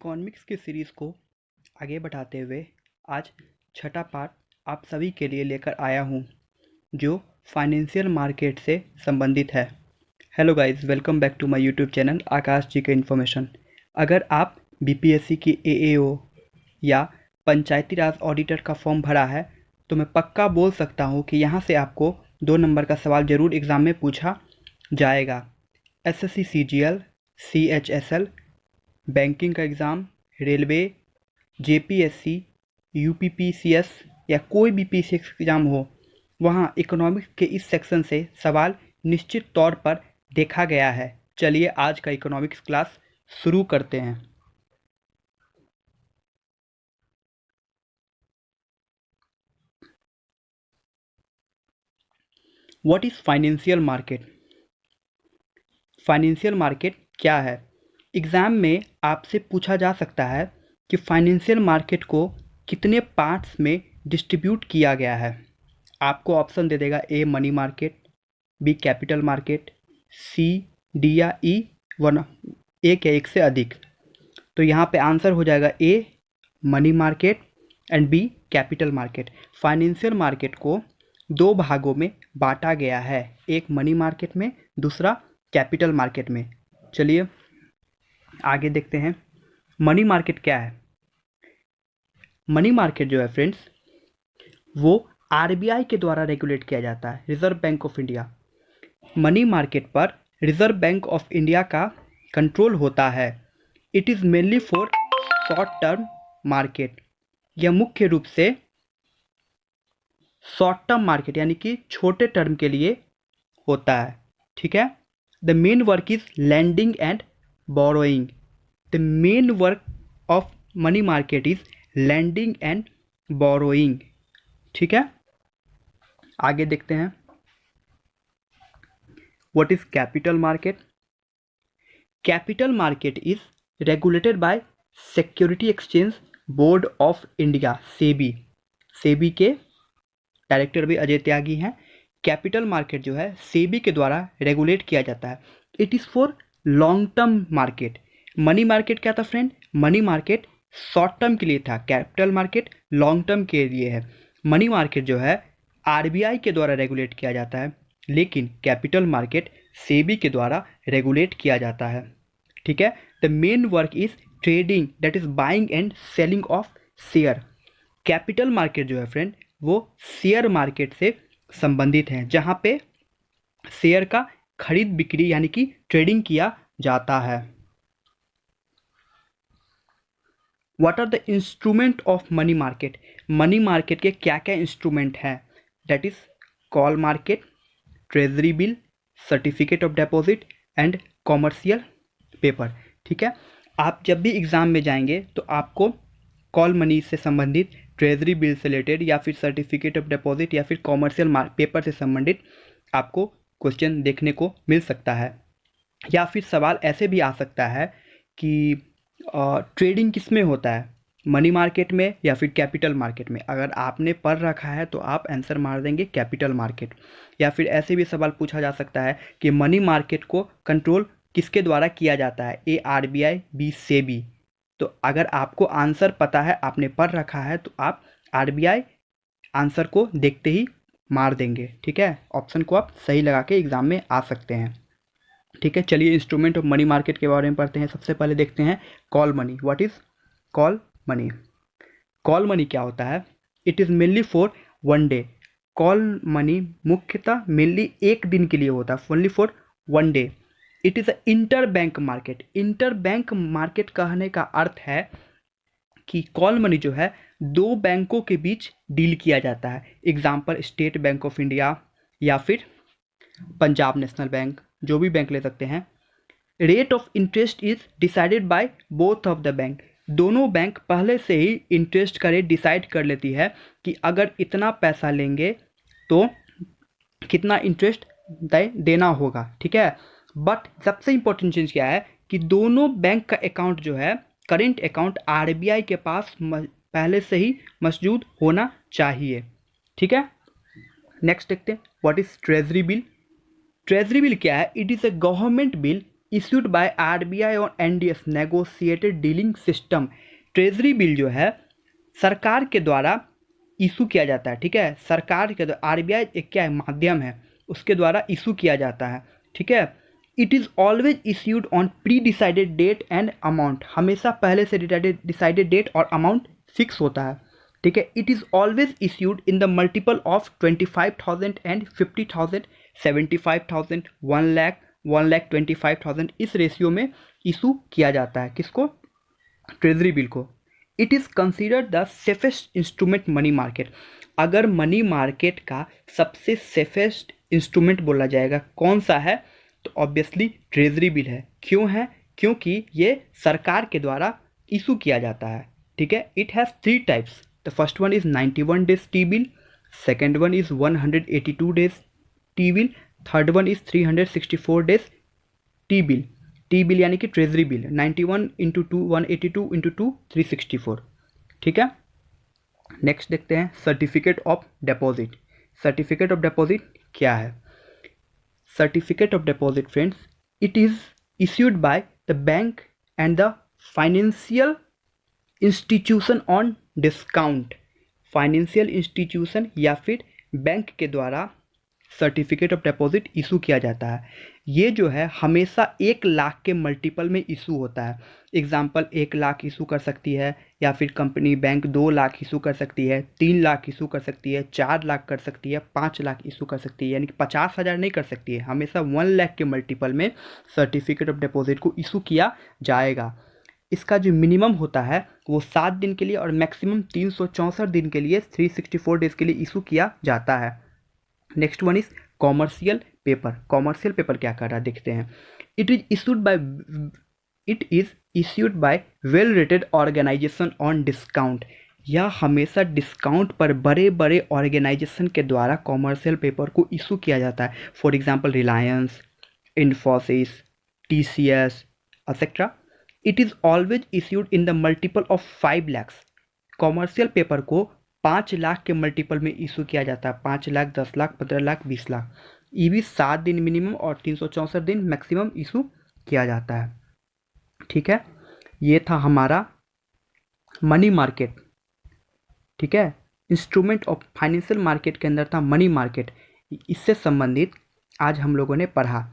Economics की series को आगे बढ़ाते हुए आज छठा पार्ट आप सभी के लिए लेकर आया हूँ जो फाइनेंशियल मार्केट से संबंधित है। Hello guys, welcome back to my YouTube channel Akash ji के इन्फॉर्मेशन। अगर आप बीपीएससी की एएओ या पंचायती राज ऑडिटर का फॉर्म भरा है तो मैं पक्का बोल सकता हूँ कि यहाँ से आपको 2 नंबर का सवाल ज़रूर एग्ज़ाम में पूछा जाएगा। एसएससी सीजीएल, सीएचएसएल, बैंकिंग का एग्ज़ाम, रेलवे, जेपीएससी, यूपीपीसीएस या कोई भी पीसीएस एग्ज़ाम हो, वहाँ इकोनॉमिक्स के इस सेक्शन से सवाल निश्चित तौर पर देखा गया है। चलिए आज का इकोनॉमिक्स क्लास शुरू करते हैं। What is financial market? Financial market क्या है? एग्ज़ाम में आपसे पूछा जा सकता है कि फाइनेंशियल मार्केट को कितने पार्ट्स में डिस्ट्रीब्यूट किया गया है। आपको ऑप्शन दे देगा A money market, B capital market, C D या ई वन एक या एक से अधिक। तो यहाँ पे आंसर हो जाएगा A money market and B capital market. Financial market को 2 भागों में बांटा गया है, एक मनी मार्केट में, दूसरा कैपिटल मार्केट में। चलिए आगे देखते हैं मनी मार्केट क्या है। मनी मार्केट जो है फ्रेंड्स, वो आरबीआई के द्वारा रेगुलेट किया जाता है, reserve bank of India. Money market पर रिजर्व बैंक ऑफ इंडिया का कंट्रोल होता है। It is mainly for short term market. यह मुख्य रूप से शॉर्ट टर्म मार्केट यानी कि छोटे टर्म के लिए होता है। ठीक है। The main work is lending and borrowing. The main work of money market is lending and borrowing. ठीक है, आगे देखते हैं what is capital market. Capital market is regulated by security exchange board of India, SEBI. SEBI के director भी अजय त्यागी हैं। Capital market जो है सेबी के द्वारा रेगुलेट किया जाता है। It is for long term market. Money market क्या था friend? Money market short term के लिए था, कैपिटल मार्केट लॉन्ग टर्म के लिए है। मनी मार्केट जो है आरबीआई के द्वारा रेगुलेट किया जाता है, लेकिन कैपिटल मार्केट सेबी के द्वारा रेगुलेट किया जाता है। ठीक है। The main work is trading, that is buying and selling of share. Capital market जो है फ्रेंड, वो शेयर मार्केट से संबंधित है, जहाँ पे शेयर का खरीद बिक्री यानी कि ट्रेडिंग किया जाता है। What are the instrument of money market? Money market के क्या क्या इंस्ट्रूमेंट हैं? That is call market, treasury bill, certificate of deposit and commercial paper. ठीक है। आप जब भी एग्ज़ाम में जाएंगे तो आपको कॉल मनी से संबंधित, ट्रेजरी बिल से रिलेटेड या फिर सर्टिफिकेट ऑफ डिपॉजिट या फिर कॉमर्शियल पेपर से संबंधित आपको क्वेश्चन देखने को मिल सकता है। या फिर सवाल ऐसे भी आ सकता है कि ट्रेडिंग किस में होता है, मनी मार्केट में या फिर कैपिटल मार्केट में। अगर आपने पढ़ रखा है तो आप आंसर मार देंगे कैपिटल मार्केट। या फिर ऐसे भी सवाल पूछा जा सकता है कि मनी मार्केट को कंट्रोल किसके द्वारा किया जाता है, ए आरबीआई, बी सेबी। तो अगर आपको आंसर पता है, आपने पढ़ रखा है, तो आप आरबीआई आंसर को देखते ही मार देंगे। ठीक है, ऑप्शन को आप सही लगा के एग्ज़ाम में आ सकते हैं। ठीक है, चलिए इंस्ट्रूमेंट ऑफ मनी मार्केट के बारे में पढ़ते हैं। सबसे पहले देखते हैं call money. What is call money? Call money क्या होता है? It is mainly for one day. Call money मुख्यतः मेनली एक दिन के लिए होता है, only for one day. It is a inter bank market. Inter bank market कहने का अर्थ है कि कॉल मनी जो है 2 बैंकों के बीच डील किया जाता है। Example state bank of India या फिर पंजाब नेशनल बैंक, जो भी बैंक ले सकते हैं। Rate of interest is decided by both of the bank. दोनों बैंक पहले से ही इंटरेस्ट का रेट डिसाइड कर लेती है कि अगर इतना पैसा लेंगे तो कितना इंटरेस्ट देना होगा। ठीक है। बट सबसे इंपॉर्टेंट चीज़ क्या है कि दोनों बैंक का अकाउंट जो है, करेंट अकाउंट आरबीआई के पास पहले से ही मौजूद होना चाहिए। ठीक है। नेक्स्ट देखते हैं what is treasury bill. Treasury bill क्या है? It is a government bill issued by RBI और NDS negotiated dealing system. Treasury bill जो है सरकार के द्वारा इशू किया जाता है, ठीक है, सरकार के द्वारा, आरबीआई एक क्या है, माध्यम है, उसके द्वारा इशू किया जाता है, ठीक है। It is always issued on pre decided date and amount, हमेशा पहले से डिसाइडेड डेट और अमाउंट फिक्स होता है, ठीक है। It is always issued in the multiple of 25,000 and 50,000, 75,000, 1,00,000, 1,25,000, इस रेशियो में इशू किया जाता है। किसको? ट्रेजरी बिल को। It is considered the safest instrument money market. अगर मनी मार्केट का सबसे सेफेस्ट इंस्ट्रूमेंट बोला जाएगा कौन सा है, तो ऑब्वियसली ट्रेजरी बिल है। क्यों है? क्योंकि ये सरकार के द्वारा इशू किया जाता है, ठीक है। It has 3 types. The first one is 91 days T bill, second one is 182 days T bill, third one is 364 days T bill. T bill यानी कि ट्रेजरी बिल, 91 इंटू 2 182 इंटू 2 364, ठीक है। नेक्स्ट देखते हैं certificate of deposit. Certificate of deposit क्या है? Certificate of deposit friends, it is issued by the bank and the financial institution on discount. Financial institution या फिर बैंक के द्वारा सर्टिफिकेट ऑफ डिपॉजिट इशू किया जाता है। ये जो है हमेशा 1 लाख के मल्टीपल में इशू होता है। एग्जाम्पल 1 लाख इशू कर सकती है, या फिर कंपनी बैंक 2 लाख इशू कर सकती है, 3 लाख इशू कर सकती है, 4 लाख कर सकती है, 5 लाख इशू कर सकती है, यानी कि 50,000 नहीं कर सकती है। हमेशा 1 लाख के मल्टीपल में सर्टिफिकेट ऑफ डिपॉजिट को इशू किया जाएगा। इसका जो मिनिमम होता है वो 7 दिन के लिए और मैक्सिमम 364 दिन के लिए, 364 डेज के लिए इशू किया जाता है। Next one is commercial paper. Commercial paper क्या कर रहा है देखते हैं। It is issued by well rated organisation on discount. यह हमेशा डिस्काउंट पर बड़े बड़े ऑर्गेनाइजेशन के द्वारा कॉमर्शियल पेपर को इशू किया जाता है। For example Reliance, Infosys, TCS etcetera. It is always issued in the multiple of 5 lakhs। Commercial paper को 5 लाख के मल्टीपल में इशू किया जाता है। 5 लाख, 10 लाख, 15 लाख, 20 लाख। ये भी 7 दिन मिनिमम और 364 दिन मैक्सिमम इशू किया जाता है, ठीक है। ये था हमारा मनी मार्केट, ठीक है। इंस्ट्रूमेंट ऑफ फाइनेंशियल मार्केट के अंदर था मनी मार्केट। इससे संबंधित आज हम लोगों ने पढ़ा।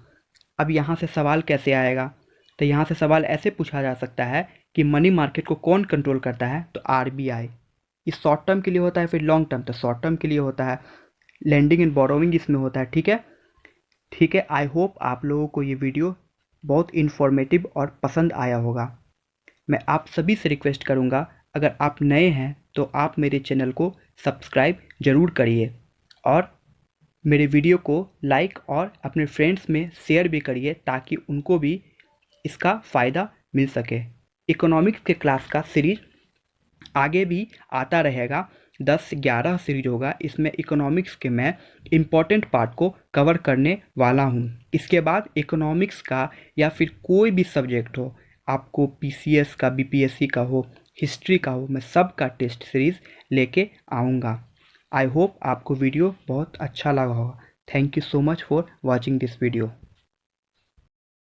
अब यहाँ से सवाल कैसे आएगा? तो यहाँ से सवाल ऐसे पूछा जा सकता है कि मनी मार्केट को कौन कंट्रोल करता है? तो आरबीआई। इस शॉर्ट टर्म के लिए होता है, फिर लॉन्ग टर्म, तो शॉर्ट टर्म के लिए होता है। लेंडिंग एंड बोरोइंग इसमें होता है, ठीक है। ठीक है, आई होप आप लोगों को ये वीडियो बहुत इन्फॉर्मेटिव और पसंद आया होगा। मैं आप सभी से रिक्वेस्ट करूँगा, अगर आप नए हैं तो आप मेरे चैनल को सब्सक्राइब ज़रूर करिए और मेरे वीडियो को लाइक और अपने फ्रेंड्स में शेयर भी करिए, ताकि उनको भी इसका फ़ायदा मिल सके। इकोनॉमिक्स के क्लास का सीरीज आगे भी आता रहेगा, 10-11 सीरीज होगा। इसमें इकोनॉमिक्स के मैं इम्पॉर्टेंट पार्ट को कवर करने वाला हूँ। इसके बाद इकोनॉमिक्स का या फिर कोई भी सब्जेक्ट हो, आपको PCS का, BPSC का हो, हिस्ट्री का हो, मैं सब का टेस्ट सीरीज़ लेके आऊँगा। आई होप आपको वीडियो बहुत अच्छा लगा होगा। Thank you so much for watching this video.